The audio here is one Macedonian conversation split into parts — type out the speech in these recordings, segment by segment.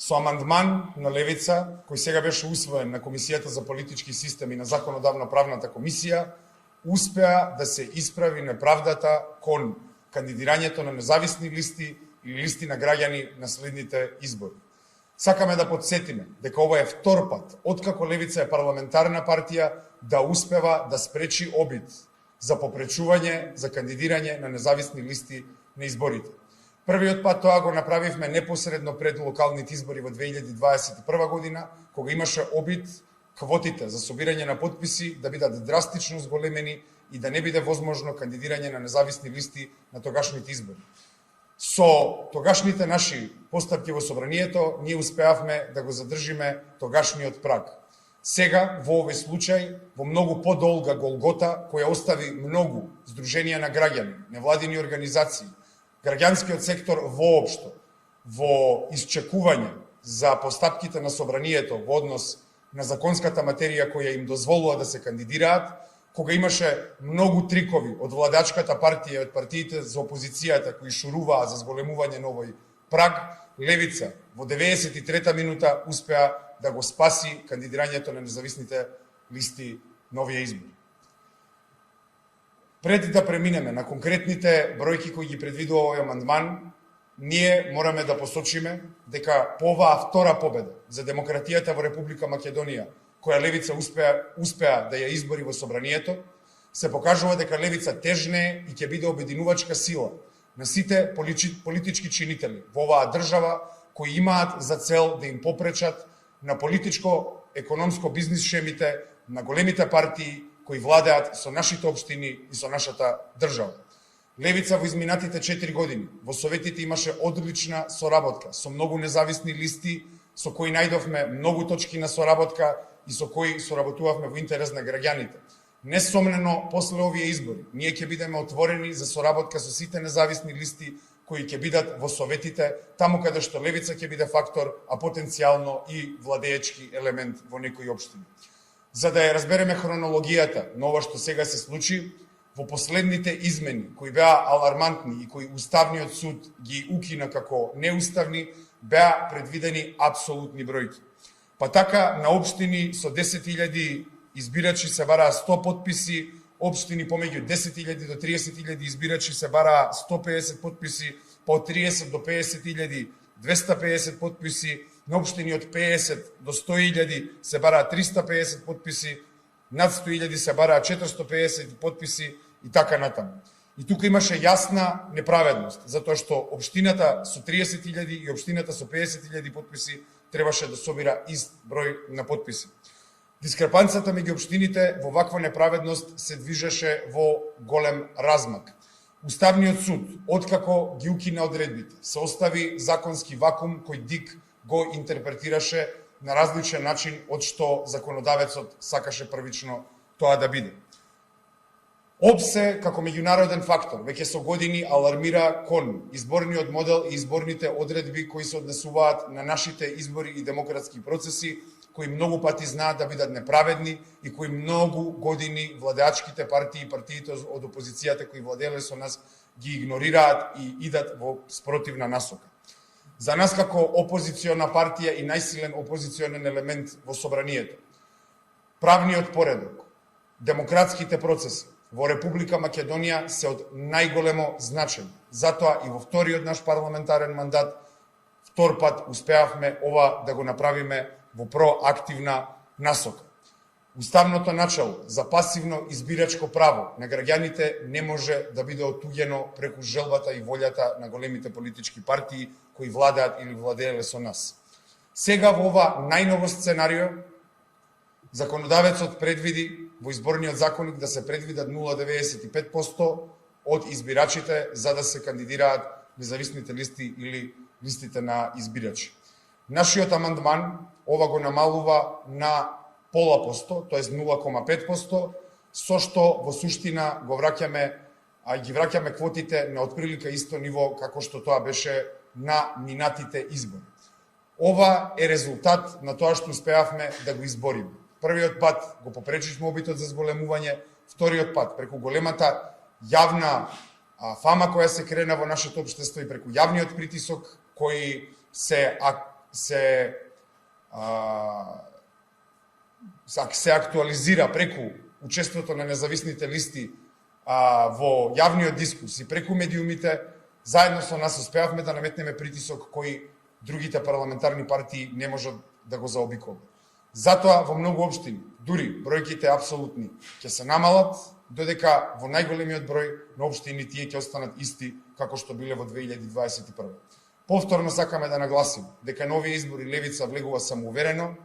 Со амандман на Левица, кој сега беше усвоен на Комисијата за политички систем и на Законодавно-правната комисија, успеа да се исправи неправдата кон кандидирањето на независни листи или листи на граѓани на следните избори. Сакаме да подсетиме дека ова е втор пат, откако Левица е парламентарна партија, да успева да спречи обид за попречување за кандидирање на независни листи на изборите. Првиот пат тоа го направивме непосредно пред локалните избори во 2021 година, кога имаше обид квотите за собирање на потписи да бидат драстично зголемени и да не биде возможно кандидирање на независни листи на тогашните избори. Со тогашните наши постапки во собранието, ние успеавме да го задржиме тогашниот праг. Сега, во овој случај, во многу подолга голгота, која остави многу здруженија на граѓани, невладини организации, граѓанскиот сектор воопшто, во исчекување за постапките на собранието во однос на законската материја која им дозволува да се кандидираат, кога имаше многу трикови од владачката партија и од партиите за опозицијата кои шуруваа за зголемување на овој праг, Левица во 93-та минута успеа да го спаси кандидирањето на независните листи на овие избори. Пред да преминеме на конкретните бројки кои ги предвидува овој амандман, ние мораме да посочиме дека по оваа втора победа за демократијата во Република Македонија, која Левица успеа да ја избори во собранието, се покажува дека Левица тежне и ќе биде обединувачка сила на сите политички чинители во оваа држава кои имаат за цел да им попречат на политичко-економско бизнис шемите на големите партии кои владеат со нашите општини и со нашата држава. Левица во изминатите 4 години во Советите имаше одлична соработка со многу независни листи, со кои најдовме многу точки на соработка и со кои соработувавме во интерес на граѓаните. Несомнено, после овие избори, ние ќе бидеме отворени за соработка со сите независни листи кои ќе бидат во Советите, таму каде што Левица ќе биде фактор, а потенцијално и владеечки елемент во некои општини. За да ја разбереме хронологијата на ова што сега се случи, во последните измени кои беа алармантни и кои Уставниот суд ги укина како неуставни, беа предвидени апсолутни бројки. Па така, на општини со 10.000 избирачи се бараа 100 потписи, општини помеѓу 10.000 до 30.000 избирачи се бараа 150 потписи, по 30 до 50.000 250 потписи, на општини од 50 до 100.000 се бараа 350 потписи, над 100.000 се бараа 450 потписи и така натаму. И тука имаше јасна неправедност, затоа што општината со 30.000 и општината со 50.000 потписи требаше да собира ист број на потписи. Дискрепанцата меѓу општините во ваква неправедност се движеше во голем размак. Уставниот суд, откако ги укина одредбите, се остави законски вакуум кој ДИК го интерпретираше на различен начин од што законодавецот сакаше првично тоа да биде. ОПСЕ, како меѓународен фактор, веќе со години алармира кон изборниот модел и изборните одредби кои се однесуваат на нашите избори и демократски процеси, кои многу пати знаат да бидат неправедни и кои многу години владеачките партии и партиите од опозицијата кои владееле со нас ги игнорираат и идат во спротивна насока. За нас како опозициона партија и најсилен опозиционен елемент во собранието, правниот поредок, демократските процеси во Република Македонија се од најголемо значење. Затоа и во вториот наш парламентарен мандат, втор пат успеавме ова да го направиме во проактивна насока. Уставното начало за пасивно избирачко право на граѓаните не може да биде отуѓено преку желбата и волјата на големите политички партии кои владеат или владееле со нас. Сега во ова најново сценарио, законодавецот предвиди во изборниот законник да се предвидат 0,95% од избирачите за да се кандидираат независните листи или листите на избирачи. Нашиот амандман ова го намалува на 0,5%, т.е. 0,5%, со што во суштина го враќаме, ги враќаме квотите на отприлика исто ниво како што тоа беше на минатите избори. Ова е резултат на тоа што успеавме да го избориме. Првиот пат го попречивме обитот за зголемување, вториот пат преку големата јавна фама која се крена во нашето општество и преку јавниот притисок кој се се актуализира преку учеството на независните листи во јавниот дискус и преку медиумите, заедно со нас успеавме да наметнеме притисок кој другите парламентарни партии не можат да го заобиколат. Затоа во многу општини, дури бројките апсолутни, ќе се намалат, додека во најголемиот број на општини тие ќе останат исти како што биле во 2021. Повторно сакаме да нагласим дека на овие избори левица влегува самоуверено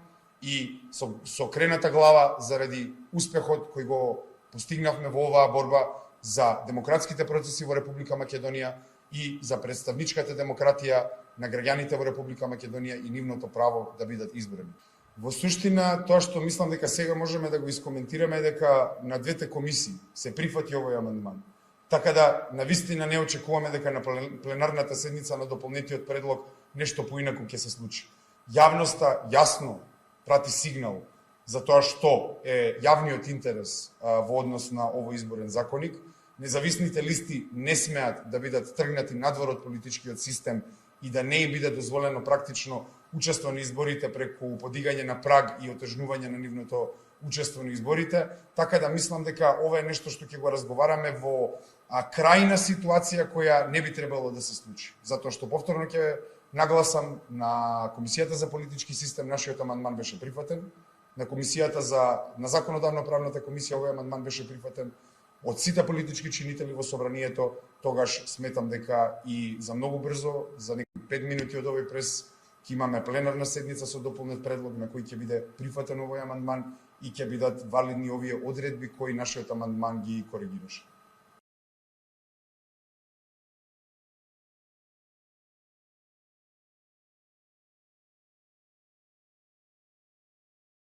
и со крената глава заради успехот кој го постигнавме во оваа борба за демократските процеси во Република Македонија и за представничката демократија на граѓаните во Република Македонија и нивното право да бидат избрани. Во суштина, тоа што мислам дека сега можеме да го искоментираме е дека на двете комисии се прифати овој амандман. Така да, навистина не очекуваме дека на пленарната седница на дополнетиот предлог нешто поинаку ќе се случи. Јавноста јасно прати сигнал за тоа што е јавниот интерес во однос на овој изборен законник. Независните листи не смеат да бидат тргнати надвор од политичкиот систем и да не им биде дозволено практично учество на изборите преку подигање на праг и отежнување на нивното учество на изборите, така да мислам дека ова е нешто што ќе го разговараме во крајна ситуација која не би требало да се случи. Затоа што повторно ќе нагласам, на Комисијата за политички систем нашиот амандман беше прифатен, на законодавно-правната комисија овој амандман беше прифатен од сите политички чинители во собранието. Тогаш сметам дека и за многу брзо, за некои 5 минути од овој прес, ќе имаме пленарна седница со дополнет предлог на кој ќе биде прифатен овој амандман и ќе бидат валидни овие одредби кои нашиот амандман ги коригираше.